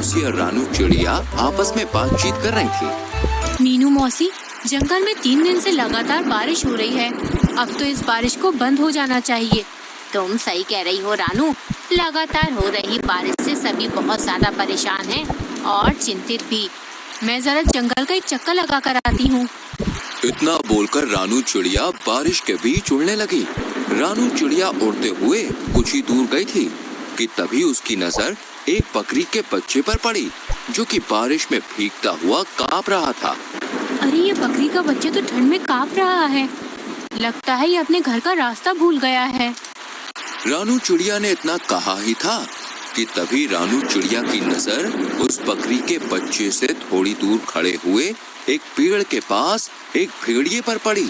मौसी और रानू चिड़िया आपस में बातचीत कर रही थी। मीनू मौसी, जंगल में 3 दिन से लगातार बारिश हो रही है। अब तो इस बारिश को बंद हो जाना चाहिए। तुम सही कह रही हो रानू, लगातार हो रही बारिश से सभी बहुत ज्यादा परेशान हैं और चिंतित भी। मैं जरा जंगल का एक चक्कर लगा कर आती हूँ। इतना बोलकर रानू चिड़िया बारिश के बीच उड़ने लगी। रानू चिड़िया उड़ते हुए कुछ ही दूर गई थी कि तभी उसकी नजर एक बकरी के बच्चे पर पड़ी, जो कि बारिश में भीगता हुआ कांप रहा था। अरे ये बकरी का बच्चा तो ठंड में कांप रहा है। लगता है ये अपने घर का रास्ता भूल गया है। रानू चिड़िया ने इतना कहा ही था कि तभी रानू चिड़िया की नजर उस बकरी के बच्चे से थोड़ी दूर खड़े हुए एक पेड़ के पास एक भेड़िए पर पड़ी।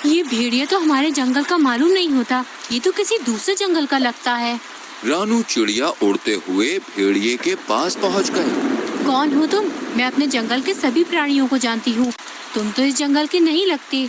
ये भेड़िया तो हमारे जंगल का मालूम नहीं होता, ये तो किसी दूसरे जंगल का लगता है। रानू चिड़िया उड़ते हुए भेड़िए के पास पहुंच गए। कौन हो तुम? मैं अपने जंगल के सभी प्राणियों को जानती हूँ। तुम तो इस जंगल के नहीं लगते।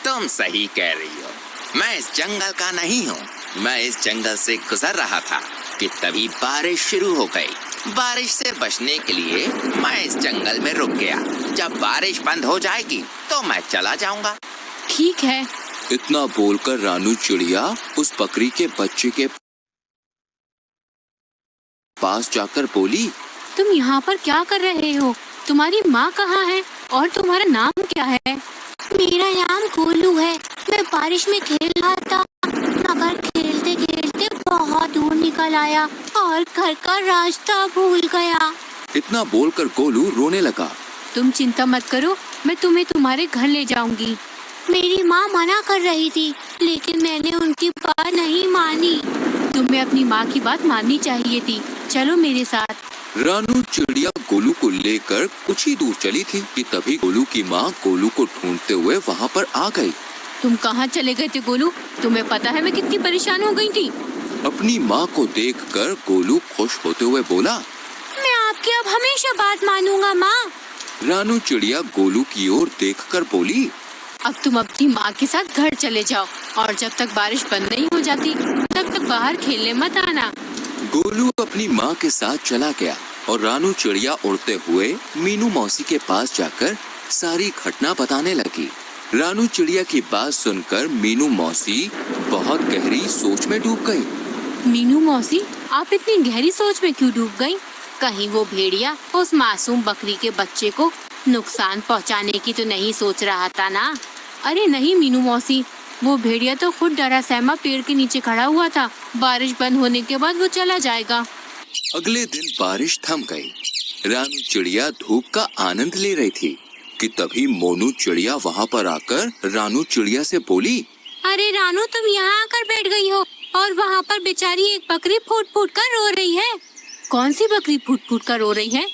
तुम सही कह रही हो, मैं इस जंगल का नहीं हूँ। मैं इस जंगल से गुजर रहा था कि तभी बारिश शुरू हो गई। बारिश से बचने के लिए मैं इस जंगल में रुक गया। जब बारिश बंद हो जाएगी तो मैं चला जाऊंगा। ठीक है। इतना बोलकर रानू चिड़िया उस बकरी के बच्चे के पास जाकर बोली, तुम यहाँ पर क्या कर रहे हो? तुम्हारी माँ कहाँ है और तुम्हारा नाम क्या है? मेरा नाम गोलू है। मैं बारिश में खेल रहा था, मगर खेलते खेलते बहुत दूर निकल आया और घर का रास्ता भूल गया। इतना बोलकर गोलू रोने लगा। तुम चिंता मत करो, मैं तुम्हें तुम्हारे घर ले जाऊंगी। मेरी माँ मना कर रही थी, लेकिन मैंने उनकी बात नहीं मानी। तुम्हें अपनी माँ की बात माननी चाहिए थी। चलो मेरे साथ। रानू चिड़िया गोलू को लेकर कुछ ही दूर चली थी कि तभी गोलू की माँ गोलू को ढूंढते हुए वहाँ पर आ गई। तुम कहाँ चले गए थे गोलू? तुम्हें पता है मैं कितनी परेशान हो गई थी। अपनी माँ को देखकर गोलू खुश होते हुए बोला, मैं आपकी अब हमेशा बात मानूंगा माँ। रानू चिड़िया गोलू की ओर देखकर बोली, अब तुम अपनी माँ के साथ घर चले जाओ और जब तक बारिश बंद नहीं हो जाती तब तक बाहर खेलने मत आना। गोलू अपनी माँ के साथ चला गया और रानू चिड़िया उड़ते हुए मीनू मौसी के पास जाकर सारी घटना बताने लगी। रानू चिड़िया की बात सुनकर मीनू मौसी बहुत गहरी सोच में डूब गई। मीनू मौसी, आप इतनी गहरी सोच में क्यों डूब गई? कहीं वो भेड़िया उस मासूम बकरी के बच्चे को नुकसान पहुंचाने की तो नहीं सोच रहा था ना? अरे नहीं मीनू मौसी, वो भेड़िया तो खुद डरा सहमा पेड़ के नीचे खड़ा हुआ था। बारिश बंद होने के बाद वो चला जाएगा। अगले दिन बारिश थम गई। रानू चिड़िया धूप का आनंद ले रही थी कि तभी मोनू चिड़िया वहाँ पर आकर रानू चिड़िया से बोली, अरे रानू, तुम यहाँ आकर बैठ गई हो और वहाँ पर बेचारी एक बकरी फूट फूट कर रो रही है। कौन सी बकरी फूट फूट कर रो रही है?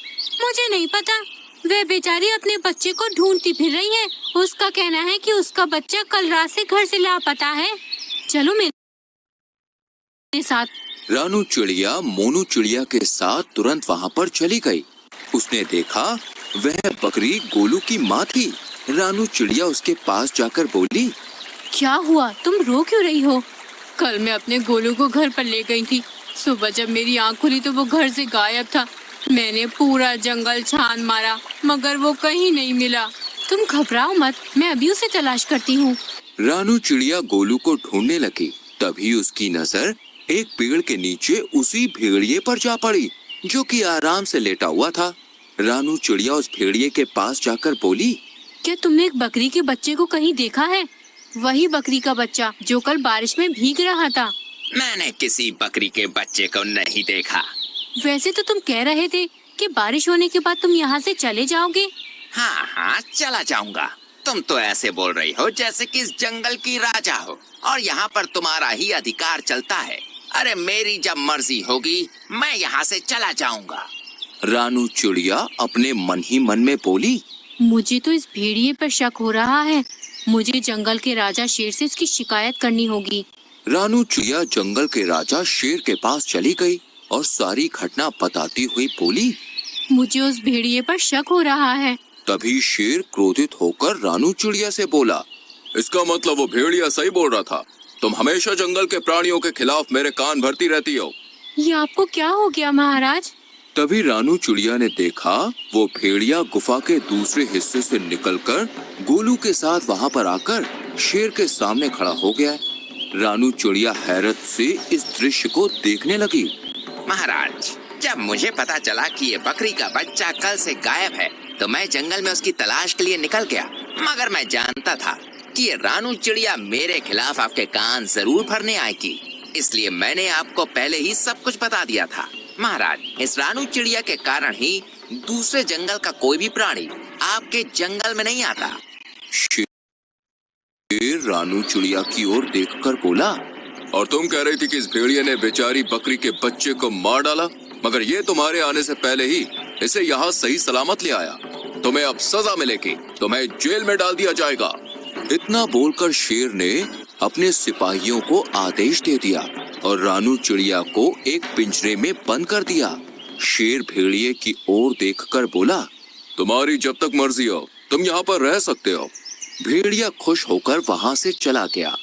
मुझे नहीं पता। वह बेचारी अपने बच्चे को ढूंढती फिर रही है। उसका कहना है कि उसका बच्चा कल रात से घर से लापता है। चलो मेरे साथ। रानू चिड़िया मोनू चिड़िया के साथ तुरंत वहाँ पर चली गई। उसने देखा वह बकरी गोलू की माँ थी। रानू चिड़िया उसके पास जाकर बोली, क्या हुआ? तुम रो क्यों रही हो? कल मैं अपने गोलू को घर पर ले गई थी। सुबह जब मेरी आँख खुली तो वो घर से गायब था। मैंने पूरा जंगल छान मारा मगर वो कहीं नहीं मिला। तुम घबराओ मत, मैं अभी उसे तलाश करती हूँ। रानू चिड़िया गोलू को ढूंढने लगी। तभी उसकी नजर एक पेड़ के नीचे उसी भेड़िए पर जा पड़ी, जो कि आराम से लेटा हुआ था। रानू चिड़िया उस भेड़िए के पास जाकर बोली, क्या तुमने एक बकरी के बच्चे को कहीं देखा है? वही बकरी का बच्चा जो कल बारिश में भीग रहा था। मैंने किसी बकरी के बच्चे को नहीं देखा। वैसे तो तुम कह रहे थे कि बारिश होने के बाद तुम यहाँ से चले जाओगे। हाँ हाँ, चला जाऊंगा। तुम तो ऐसे बोल रही हो जैसे कि इस जंगल की राजा हो और यहाँ पर तुम्हारा ही अधिकार चलता है। अरे मेरी जब मर्जी होगी मैं यहाँ से चला जाऊंगा। रानू चिड़िया अपने मन ही मन में बोली, मुझे तो इस भेड़िए पर शक हो रहा है। मुझे जंगल के राजा शेर से इसकी शिकायत करनी होगी। रानू चिड़िया जंगल के राजा शेर के पास चली गई और सारी घटना बताती हुई बोली, मुझे उस भेड़िए पर शक हो रहा है। तभी शेर क्रोधित होकर रानू चिड़िया से बोला, इसका मतलब वो भेड़िया सही बोल रहा था। तुम हमेशा जंगल के प्राणियों के खिलाफ मेरे कान भरती रहती हो। ये आपको क्या हो गया महाराज? तभी रानू चिड़िया ने देखा वो भेड़िया गुफा के दूसरे हिस्से से निकलकर गोलू के साथ वहां पर आकर शेर के सामने खड़ा हो गया है। रानू चिड़िया हैरत से इस दृश्य को देखने लगी। महाराज, जब मुझे पता चला कि ये बकरी का बच्चा कल से गायब है तो मैं जंगल में उसकी तलाश के लिए निकल गया, मगर मैं जानता था कि ये रानू चिड़िया मेरे खिलाफ आपके कान जरूर भरने आएगी, इसलिए मैंने आपको पहले ही सब कुछ बता दिया था। महाराज, इस रानू चिड़िया के कारण ही दूसरे जंगल का कोई भी प्राणी आपके जंगल में नहीं आता। शेर रानू चिड़िया की ओर देखकर बोला, और तुम कह रही थी कि इस भेड़िए ने बेचारी बकरी के बच्चे को मार डाला, मगर ये तुम्हारे आने से पहले ही इसे यहाँ सही सलामत ले आया। तुम्हें अब सजा मिलेगी, तुम्हें जेल में डाल दिया जाएगा। इतना बोलकर शेर ने अपने सिपाहियों को आदेश दे दिया और रानू चिड़िया को एक पिंजरे में बंद कर दिया। शेर भेड़िए की ओर देखकर बोला, तुम्हारी जब तक मर्जी हो तुम यहाँ पर रह सकते हो। भेड़िया खुश होकर वहाँ से चला गया।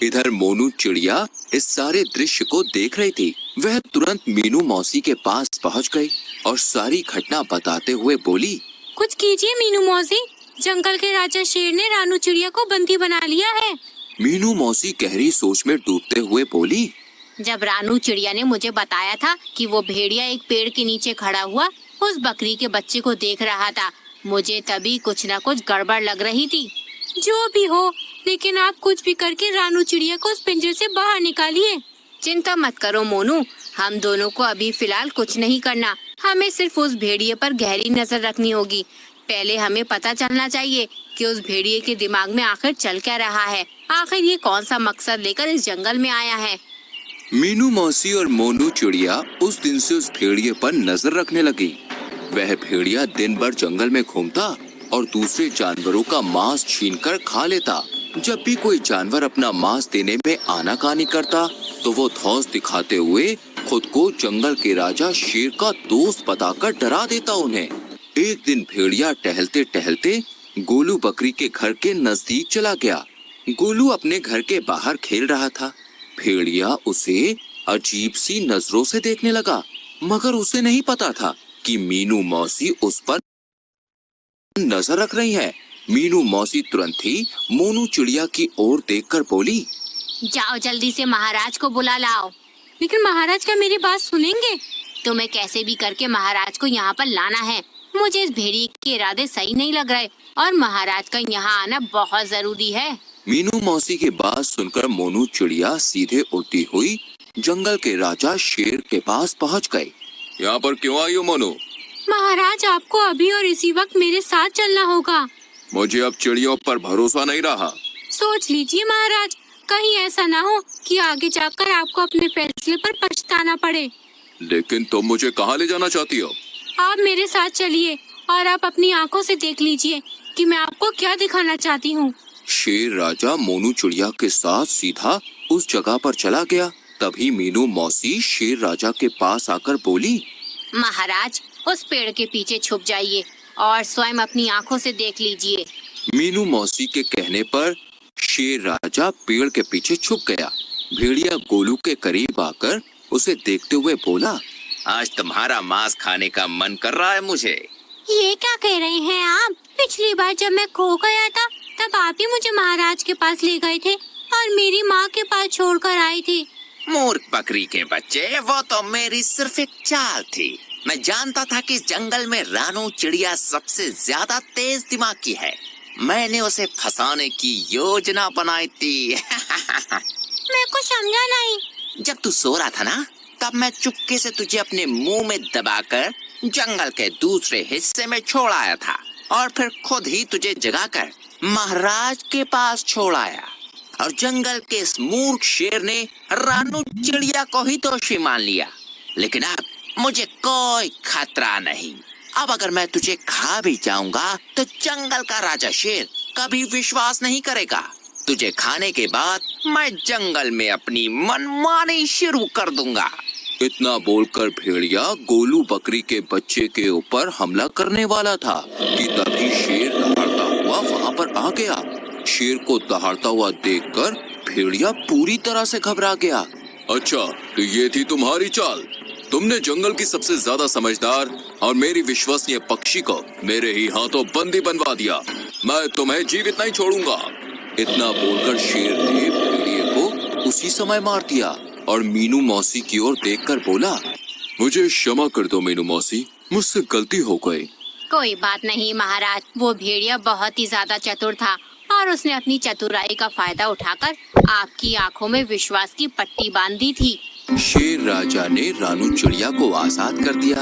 इधर मोनू चिड़िया इस सारे दृश्य को देख रही थी। वह तुरंत मीनू मौसी के पास पहुँच गई और सारी घटना बताते हुए बोली, कुछ कीजिए मीनू मौसी, जंगल के राजा शेर ने रानू चिड़िया को बंदी बना लिया है। मीनू मौसी गहरी सोच में डूबते हुए बोली, जब रानू चिड़िया ने मुझे बताया था कि वो भेड़िया एक पेड़ के नीचे खड़ा हुआ उस बकरी के बच्चे को देख रहा था, मुझे तभी कुछ न कुछ गड़बड़ लग रही थी। जो भी हो, लेकिन आप कुछ भी करके रानू चिड़िया को उस पिंजरे से बाहर निकालिए। चिंता मत करो मोनू, हम दोनों को अभी फिलहाल कुछ नहीं करना, हमें सिर्फ उस भेड़िए पर गहरी नजर रखनी होगी। पहले हमें पता चलना चाहिए कि उस भेड़िए के दिमाग में आखिर चल क्या रहा है, आखिर ये कौन सा मकसद लेकर इस जंगल में आया है। मीनू मौसी और मोनू चिड़िया उस दिन से उस भेड़िए पर नजर रखने लगी। वह भेड़िया दिन भर जंगल में घूमता और दूसरे जानवरों का मांस छीनकर खा लेता। जब भी कोई जानवर अपना मांस देने में आनाकानी करता तो वो धौंस दिखाते हुए खुद को जंगल के राजा शेर का दोस्त बताकर डरा देता उन्हें। एक दिन भेड़िया टहलते टहलते गोलू बकरी के घर के नजदीक चला गया। गोलू अपने घर के बाहर खेल रहा था। भेड़िया उसे अजीब सी नजरों से देखने लगा, मगर उसे नहीं पता था कि मीनू मौसी उस पर नजर रख रही है। मीनू मौसी तुरंत ही मोनू चिड़िया की ओर देखकर बोली, जाओ जल्दी से महाराज को बुला लाओ। लेकिन महाराज क्या मेरी बात सुनेंगे? तुम्हें कैसे भी करके महाराज को यहाँ पर लाना है। मुझे इस भेड़िए के इरादे सही नहीं लग रहे और महाराज का यहाँ आना बहुत जरूरी है। मीनू मौसी की बात सुनकर मोनू चिड़िया सीधे उड़ती हुई जंगल के राजा शेर के पास पहुँच गई। यहाँ पर क्यों आई हो मोनू? महाराज, आपको अभी और इसी वक्त मेरे साथ चलना होगा। मुझे अब चिड़ियों पर भरोसा नहीं रहा। सोच लीजिए महाराज, कहीं ऐसा ना हो कि आगे जाकर आपको अपने फैसले पर पछताना पड़े। लेकिन तुम मुझे कहाँ ले जाना चाहती हो? आप मेरे साथ चलिए और आप अपनी आंखों से देख लीजिए कि मैं आपको क्या दिखाना चाहती हूँ। शेर राजा मोनू चिड़िया के साथ सीधा उस जगह पर चला गया। तभी मीनू मौसी शेर राजा के पास आकर बोली, महाराज, उस पेड़ के पीछे छुप जाइए और स्वयं अपनी आंखों से देख लीजिए। मीनू मौसी के कहने पर शेर राजा पेड़ के पीछे छुप गया। भेड़िया गोलू के करीब आकर उसे देखते हुए बोला, आज तुम्हारा मांस खाने का मन कर रहा है मुझे। ये क्या कह रहे हैं आप? पिछली बार जब मैं खो गया था तब आप ही मुझे महाराज के पास ले गए थे और मेरी माँ के पास छोड़कर आए थे। मूर्ख बकरी के बच्चे, वो तो मेरी सिर्फ एक चाल थी। मैं जानता था कि इस जंगल में रानू चिड़िया सबसे ज्यादा तेज दिमाग की है। मैंने उसे फंसाने की योजना बनाई थी। मैं कुछ समझा नहीं। जब तू सो रहा था ना, तब मैं चुपके से तुझे अपने मुंह में दबाकर जंगल के दूसरे हिस्से में छोड़ आया था और फिर खुद ही तुझे जगाकर महाराज के पास छोड़ आया। और जंगल के इस मूर्ख शेर ने रानू चिड़िया को ही दोषी मान लिया। लेकिन अब मुझे कोई खतरा नहीं। अब अगर मैं तुझे खा भी जाऊंगा तो जंगल का राजा शेर कभी विश्वास नहीं करेगा। तुझे खाने के बाद मैं जंगल में अपनी मनमानी शुरू कर दूंगा। इतना बोलकर भेड़िया गोलू बकरी के बच्चे के ऊपर हमला करने वाला था कि तभी शेर दहाड़ता हुआ वहाँ पर आ गया। शेर को दहाड़ता हुआ देखकर भेड़िया पूरी तरह से घबरा गया। अच्छा, तो ये थी तुम्हारी चाल? तुम तुमने जंगल की सबसे ज्यादा समझदार और मेरी विश्वसनीय पक्षी को मेरे ही हाथों बंदी बनवा दिया। मैं तुम्हें जीवित नहीं छोड़ूंगा। इतना बोलकर शेर ने भेड़िए को उसी समय मार दिया और मीनू मौसी की ओर देखकर बोला, मुझे क्षमा कर दो मीनू मौसी, मुझसे गलती हो गई। कोई बात नहीं महाराज, वो भेड़िया बहुत ही ज्यादा चतुर था और उसने अपनी चतुराई का फायदा उठाकर आपकी आंखों में विश्वास की पट्टी बांध दी थी। शेर राजा ने रानू चिड़िया को आजाद कर दिया।